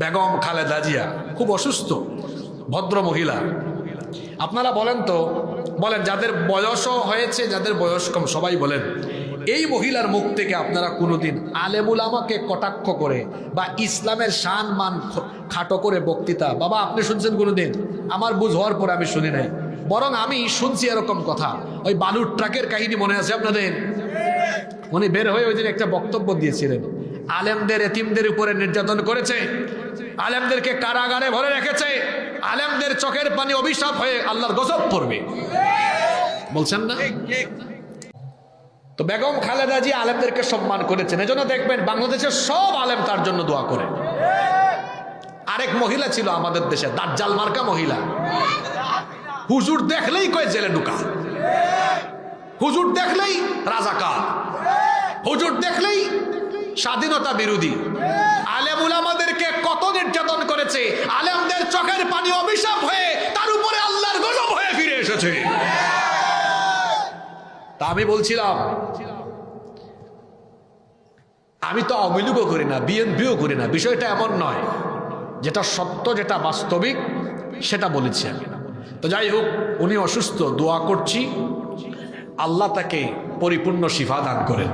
বেগম খালেদা জিয়া খুব অসুস্থ ভদ্র মহিলা। আপনারা বলেন তো, বলেন যাদের বয়সও হয়েছে, যাদের বয়স কম, সবাই বলেন এই মহিলার মুখ থেকে আপনারা কোনোদিন আলেমুল আমাকে কটাক্ষ করে বা ইসলামের শান মান খাটো করে বক্তৃতা, বাবা আপনি শুনছেন কোনোদিন? আমার বুঝ হওয়ার পরে আমি শুনি নাই, বরং আমি শুনছি এরকম কথা। ওই বালুর ট্রাকের কাহিনী মনে আছে আপনাদের? উনি বের হয়ে ওই দিন একটা বক্তব্য দিয়েছিলেন, আলেমদের এতিমদের উপরে নির্যাতন করেছে, আলেমদেরকে কারাগারে ভরে রেখেছে, আলেমদের চোখের পানি অভিশাপ হয়ে আল্লাহর গজব পড়বে, বলছেন না? তো বেগম খালেদা জি আলেমদেরকে সম্মান করেছেন, এজন্য দেখবেন বাংলাদেশের সব আলেম তার জন্য দোয়া করে। আরেক মহিলা ছিল আমাদের দেশে, দাজ্জাল মার্কা মহিলা, হুজুর দেখলেই কয় জেলে ঢুকা, হুজুর দেখলেই রাজাকার, হুজুর দেখলেই স্বাধীনতা বিরোধী। আলেম উলামাদেরকে কত নির্যাতন করেছে, আলেমদের চোখের পানি অভিশাপ হয়ে তার উপরে আল্লাহর গজব হয়ে ফিরে এসেছে। তা আমি বলছিলাম, আমি তো আওয়ামী লীগও করি না, বিএনপিও করি না, বিষয়টা এমন নয়, যেটা সত্য, যেটা বাস্তবিক সেটা বলেছি আমি। তো যাই হোক, উনি অসুস্থ, দোয়া করছি আল্লাহ তাকে পরিপূর্ণ শিফা দান করেন।